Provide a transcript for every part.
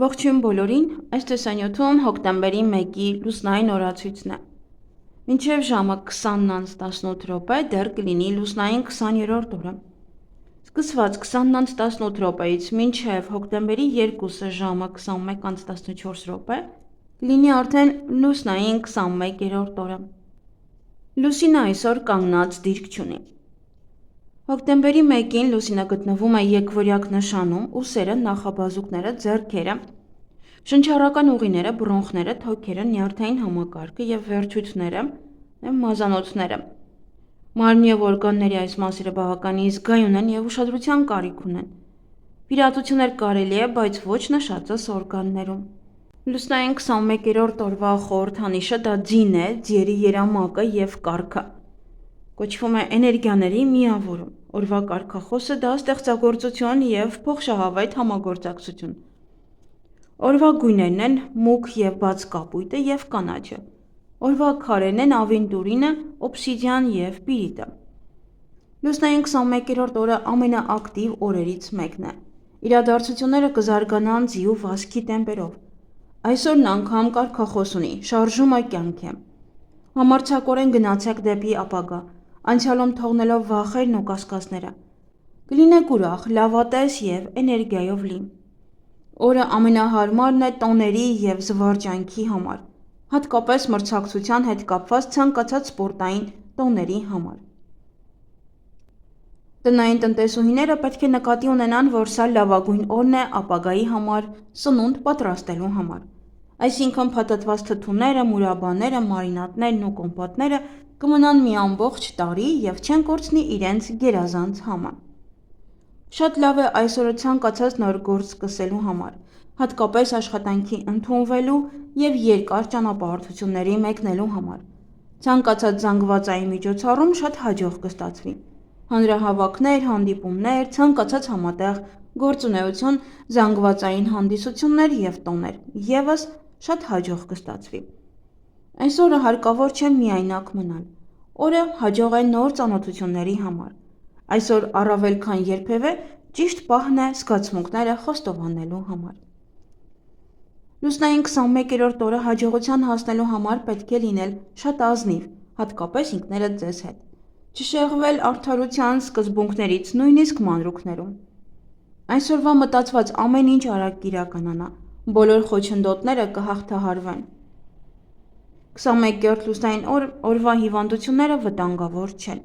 Ողջույն բոլորին, այս տեսանյութում հոկտեմբերի 1-ի լուսնային օրացույցն է։ Մինչև ժամը 20:18 դեռ կլինի լուսնային 20-րդ օրը։ Սկսված 20:18-ից մինչև հոկտեմբերի 2-ը ժամը 21:14 կլինի արդեն լուսնային 21-րդ օրը։ Լուսինը այսօր կանգնած դիրք չունի։ Հոկտեմբերի 1-ին լուսինը գտնվում է եկվորյակ նշանում, ուսերը, նախաբազուկները, ձեռքերը, շնչառական ուղիները, բրոնխները, թոքերը, նյարդային համակարգը և վերջույթները, մազանոթները։ Մարմնի և օրգանների այս մասերը բավականին զգայուն են և ուշադրության կարիք ունեն։ Վիրահատություններ կարելի է, բայց ոչ նշածս օրգաններում։ Լուսնային 21-րդ օրվա խորհրդանիշը դա ձին է, ձիերի երամակը և կառքը։ Կոչվում է էներգիաների միավորում։ Օրվա կարգախոսը դա ստեղծագործություն և փոխշահավետ համագործակցություն։ Օրվա գույներն են մուգ և բաց կապույտը և կանաչը։ Օրվա քարերն են ավինտուրինը, օբսիդիան և պիրիտը։ Լուսնային 21-րդ օրը ամենաակտիվ օրերից մեկն է։ Իրադարձությունները կզարգանան ձի ու վազքի տեմպերով։ Այսօրն անգամ կարգախոս ունի, շարժումը կյանք է։ Համարձակորեն գնացեք դեպի ապագա, անցյալում թողնելով վախերն ու կասկածները։ Կլինեք ուրախ, լավատես և էներգիայով լի։ Օրը ամենահարմարն է տոների և զվարճանքի համար, հատկապես մրցակցության հետ կապված ցանկացած սպորտային տոների համար։ Տնային տնտեսուհիները պետք է նկատի ունենան, որ սա լավագույն օրն է ապագայի համար սնունդ պատրաստելու համար։ Այսինքն փաթաթված թթուները, մուրաբաները, մարինադներն ու կոմպոտները կմնան մի ամբողջ տարի և չեն կորցնի իրենց գերազանց համը։ Շատ լավ է այս օրը ցանկացած նոր գործ սկսելու համար, հատկապես աշխատանքի ընդունվելու և երկար ճանապարհորդությունների մեկնելու համար։ Ցանկացած զանգվածային միջոցառում շատ հաջող կստացվի։ Հանրահավաքներ, հանդիպումներ, ցանկացած համատեղ գործունեություն, զանգվածային հանդիսություններ և տոներ ևս շատ հաջող կստացվի։ Այս օրը հարկավոր չէ միայնակ մնալ։ Օրը հաջող է նոր ծանոթությունների համար։ Այսօր առավել քան երբևէ ճիշտ պահն է զգացմունքները խոստովանելու համար։ Լուսնային 21-րդ օրը հաջողության հասնելու համար պետք է լինել շատ ազնիվ, հատկապես ինքներդ ձեզ հետ։ Չշեղվել արդարության սկզբունքներից, նույնիսկ մանրուքներում։ Այսօրվա մտածված ամեն ինչ արագ կիրականանա, բոլոր խոչընդոտները կհաղթահարվեն։ 21-րդ լուսնային օրվա հիվանդությունները վտանգավոր չեն։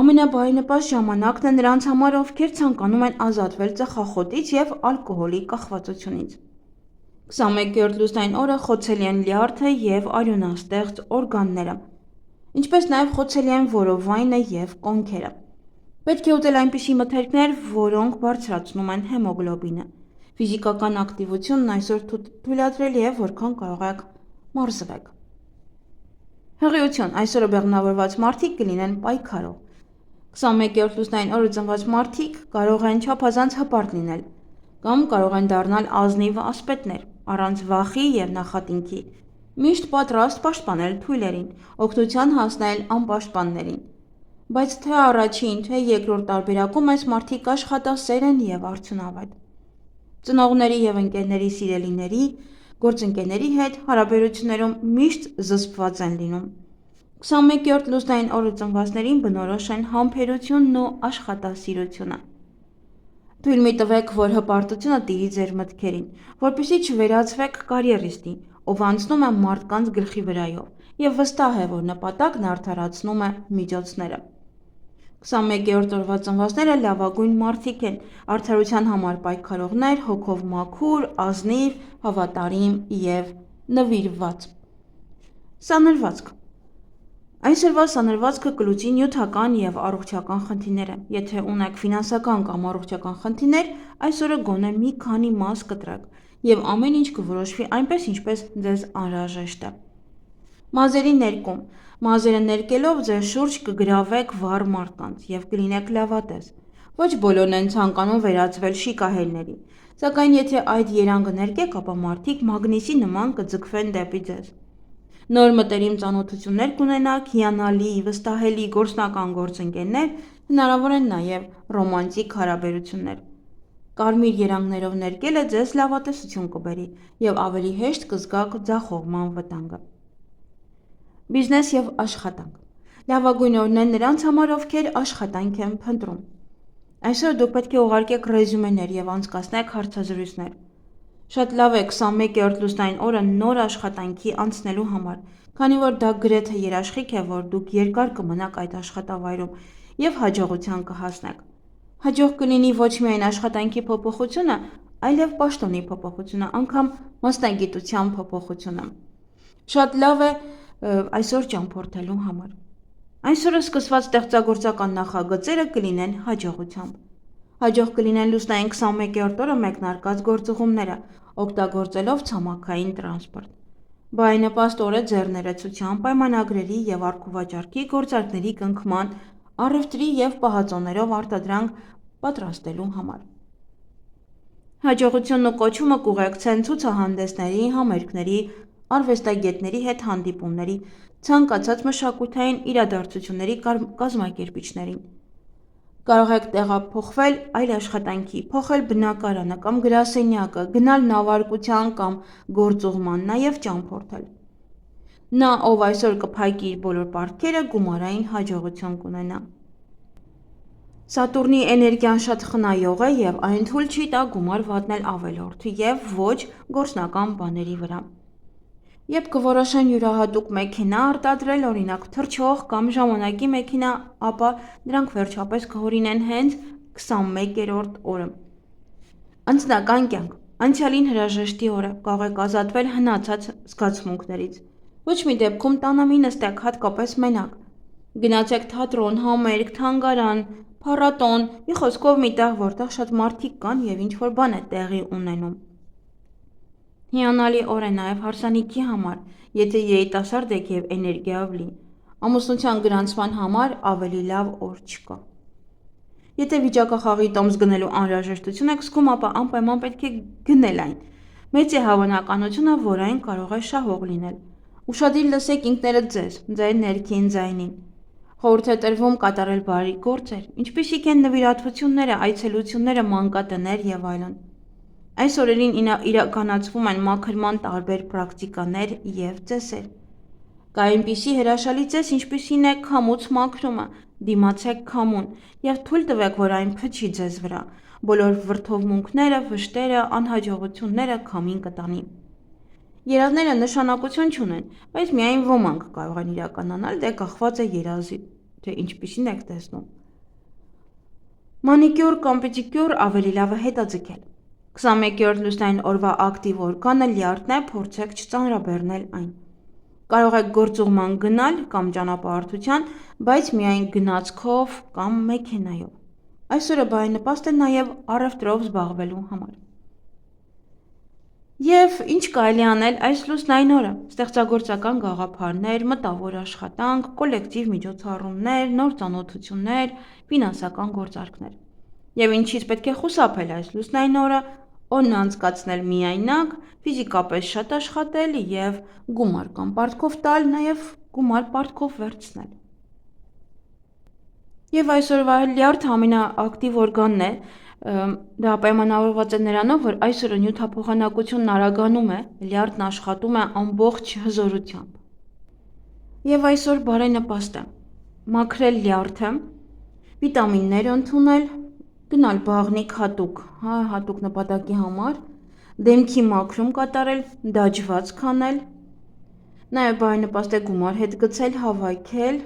Ամենաբարենպաստ ժամանակն է նրանց համար, ովքեր ցանկանում են ազատվել ծխախոտից և ալկոհոլի կախվածությունից։ 21-րդ լուսնային օրը խոցելի են լյարդը և արյունաստեղծ օրգանները, ինչպես նաև խոցելի են որովայնը և կոնքերը։ Պետք է ուտել այնպիսի մթերքներ, որոնք բարձրացնում են հեմոգլոբինը։ Ֆիզիկական ակտիվությունն այսօր թույլատրելի է, որքան կարող եք մարզվեք։ Հղիություն այսօրը բեղմնավորված մարդիկ կլինեն պայքարող։ 21-րդ լուսնային օրը ծնված մարդիկ կարող են չափազանց հպարտ լինել կամ կարող են դառնալ ազնիվ ասպետներ, առանց վախի և նախատինքի, միշտ պատրաստ պաշտպանել թույլերին, օգնության հասնել անպաշտպաններին։ Բայց թե առաջին, թե երկրորդ տարբերակում այս մարդիկ աշխատասեր են և արդյունավետ։ Ծնողների և ընկերների սիրելիների, գործընկերների հետ հարաբերություններում միշտ զսպված են լինում։ 21-րդ լուսնային օրը ծնվածներին բնորոշ են համբերությունն ու աշխատասիրությունը։ Թույլ մի տվեք, որ հպարտությունը տիրի ձեր մտքերին, որպեսզի չվերածվեք կարիերիստի, ով անցնում է մարդկանց գլխի վրայով և վստահ է, որ նպատակն արդարացնում է միջոցները։ 21-րդ օրվա ծնվածները լավագույն մարդիկ են, արդարության համար պայքարողներ, հոգով մաքուր, ազնիվ, հավատարիմ և նվիրված։ Սանրվածք այսօրվա սանրվածքը կլուծի նյութական և առողջական խնդիրները։ Եթե ունեք ֆինանսական կամ առողջական խնդիրներ, այս օրը գոնե մի քանի մաս կտրեք, և ամեն ինչ կորոշվի այնպես, ինչպես ձեզ անհրաժեշտ է։ Մազերի ներկում մազերը ներկելով ձեր շուրջ կգրավեք վառ մարդկանց և կլինեք լավատես։ Ոչ բոլորն են ցանկանում վերածվել շիկահերների, սակայն եթե այդ երանգը ներկեք, ապա մարդիկ մագնիսի նման կձգվեն դեպի ձեզ։ Նոր մտերիմ ծանոթություններ կունենաք, հիանալի, վստահելի գործնական գործընկերներ, հնարավոր են նաև ռոմանտիկ հարաբերություններ։ Կարմիր երանգներով ներկելը ձեզ լավատեսություն կբերի և ավելի հեշտ կզգաք ձախողման վտանգը։ Բիզնես և աշխատանք։ Լավագույն օրն են նրանց համար, ովքեր աշխատանք են փնտրում։ Այսօր դուք պետք է ուղարկեք ռեզյումեներ և անցկացնեք հարցազրույցներ։ Շատ լավ է 21-րդ լուսնային օրը նոր աշխատանքի անցնելու համար, քանի որ դա գրեթե երաշխիք է, որ դուք երկար կմնաք այդ աշխատավայրում և հաջողության կհասնեք։ Հաջող կլինի ոչ միայն աշխատանքի փոփոխությունը, այլև պաշտոնի փոփոխությունը, անգամ մասնագիտության փոփոխությունը։ Շատ լավ է այսօր ճամփորդելու համար։ Այսօրը սկսված ստեղծագործական նախագծերը կլինեն հաջողությամբ։ Հաջող կլինեն լուսնային 21-րդ օրը մեկնարկած գործուղումները, օգտագործելով ցամաքային տրանսպորտ։ Բարենպաստ օր է ձեռներեցության, պայմանագրերի և առքուվաճառքի գործարքների կնքման, առևտրի և պահածոներով արտադրանք պատրաստելու համար։ Հաջողությունն ու կոչումը կուղեկցեն ցուցահանդեսների, համերգների, արվեստագետների հետ հանդիպումների, ցանկացած մշակութային իրադարձությունների կազմակերպիչներին։ Կարող եք տեղափոխվել այլ աշխատանքի, փոխել բնակարանը կամ գրասենյակը, գնալ նավարկության կամ գործուղման, նաև ճամփորդել։ Նա, ով այսօր կփակի իր բոլոր պարտքերը, գումարային հաջողություն կունենա։ Սատուրնի էներգիան շատ խնայող է և այն թույլ չի տա գումար վատնել ավելորդ և ոչ գործնական բաների վրա։ Երբ կորոշեն յուրահատուկ մեքենա արտադրել, օրինակ թռչող կամ ժամանակի մեքենա, ապա դրանք վերջապես կհորինեն հենց 21-րդ օրը։ Անձնական կյանք։ Անցյալին հրաժեշտի օր է, կարող եք ազատվել հնացած զգացմունքներից։ Ոչ մի դեպքում տանը մի նստեք, հատկապես մենակ։ Գնացեք թատրոն, համերգ, թանգարան, փառատոն, մի խոսքով մի տեղ, որտեղ շատ մարդիկ կան և ինչ-որ բան է տեղի ունենում։ Հիանալի օր է նաև հարսանիքի համար, եթե երիտասարդ եք և էներգիայով լի։ Ամուսնության գրանցման համար ավելի լավ օր չկա։ Եթե վիճակախաղի տոմս գնելու անհրաժեշտություն եք զգում, ապա անպայման պետք է գնել այն։ Մեծ է հավանականությունը, որ այն կարող է շահող լինել։ Ուշադիր լսեք ինքներդ ձեզ, ձեր ներքին ձայնին։ Խորհուրդ է տրվում կատարել բարի գործեր, ինչպիսիք են նվիրատվությունները, այցելությունները, մանկատներ և այլն։ Այս օրերին իրականացվում են մաքրման տարբեր պրակտիկաներ և ծեսեր։ Կա այնպիսի հրաշալի ծես, ինչպիսին է քամուց մաքրումը, դիմացեք քամուն և թույլ տվեք, որ այն փչի ձեզ վրա, բոլոր վրդովմունքները, վշտերը, անհաջողությունները քամին կտանի։ Երազները նշանակություն չունեն, բայց միայն ոմանք կարող են իրականանալ, դե կախված է երազի, թե ինչպիսին եք տեսնում։ Մանիկյուր կամ պեդիկյուր ավելի լավ է հետաձգել։ 21-րդ լուսնային օրվա ակտիվ օրգանը լյարդն է, փորձեք չծանրաբեռնել այն։ Կարող եք գործուղման գնալ կամ ճանապարհորդության, բայց միայն գնացքով կամ մեքենայով։ Այսօրը բարենպաստ է նաև առևտրով զբաղվելու համար։ Եվ ինչ կարելի անել այս լուսնային օրը։ Ստեղծագործական գաղափարներ, մտավոր աշխատանք, կոլեկտիվ միջոցառումներ, նոր ծանոթություններ, ֆինանսական գործարքներ։ Եվ ինչից պետք է խուսափել այս լուսնային օրը, օրն անցկացնել միայնակ, ֆիզիկապես շատ աշխատել և գումար կամ պարտքով տալ, նաև գումար պարտքով վերցնել։ Եվ այսօրվա լյարդը ամենաակտիվ օրգանն է, դա պայմանավորված է նրանով, որ այսօրը նյութափոխանակությունն արագանում է, լյարդն աշխատում է ամբողջ հզորությամբ։ Եվ այսօր բարենպաստ է մաքրել լյարդը, վիտամիններ ընդունել, գնալ բաղնիք հատուկ նպատակի համար, դեմքի մաքրում կատարել, դաջված քանել, նաև բարենպաստ է գումար հետ գցել, հավաքել,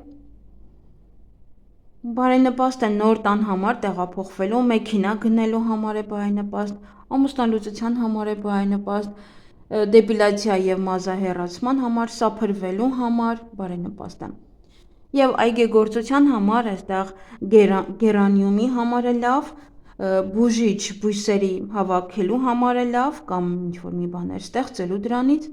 բարենպաստ է նոր տան համար տեղափոխվելու, մեքենա գնելու համար է բարենպաստ, ամուսնալուծության համար է բարենպաստ, դեպիլյացիա և մազահեռացման համար, սափրվելու համար բարենպաստ է։ Եվ այգեգործության համար այստեղ գերանիումի համար է լավ, բուժիչ բույսերի հավաքելու համար է լավ կամ ինչ-որ մի բաներ ստեղծելու դրանից,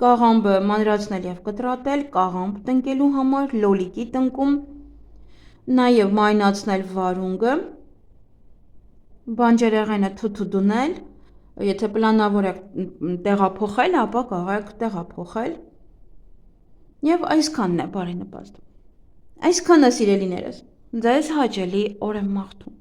կաղամբը մանրացնել և կտրատել, կաղամբ տնկելու համար, լոլիկի տնկում, նաև մարինացնել վարունգը, բանջարեղենը թութու դնել, եթե պլանավոր եք տեղափոխել, ապա կարող եք տեղափոխել։ Եվ այսքանն է բարենպաստ։ Այսքանը սիրելիներս, ձեզ հաճելի օր եմ մաղթում։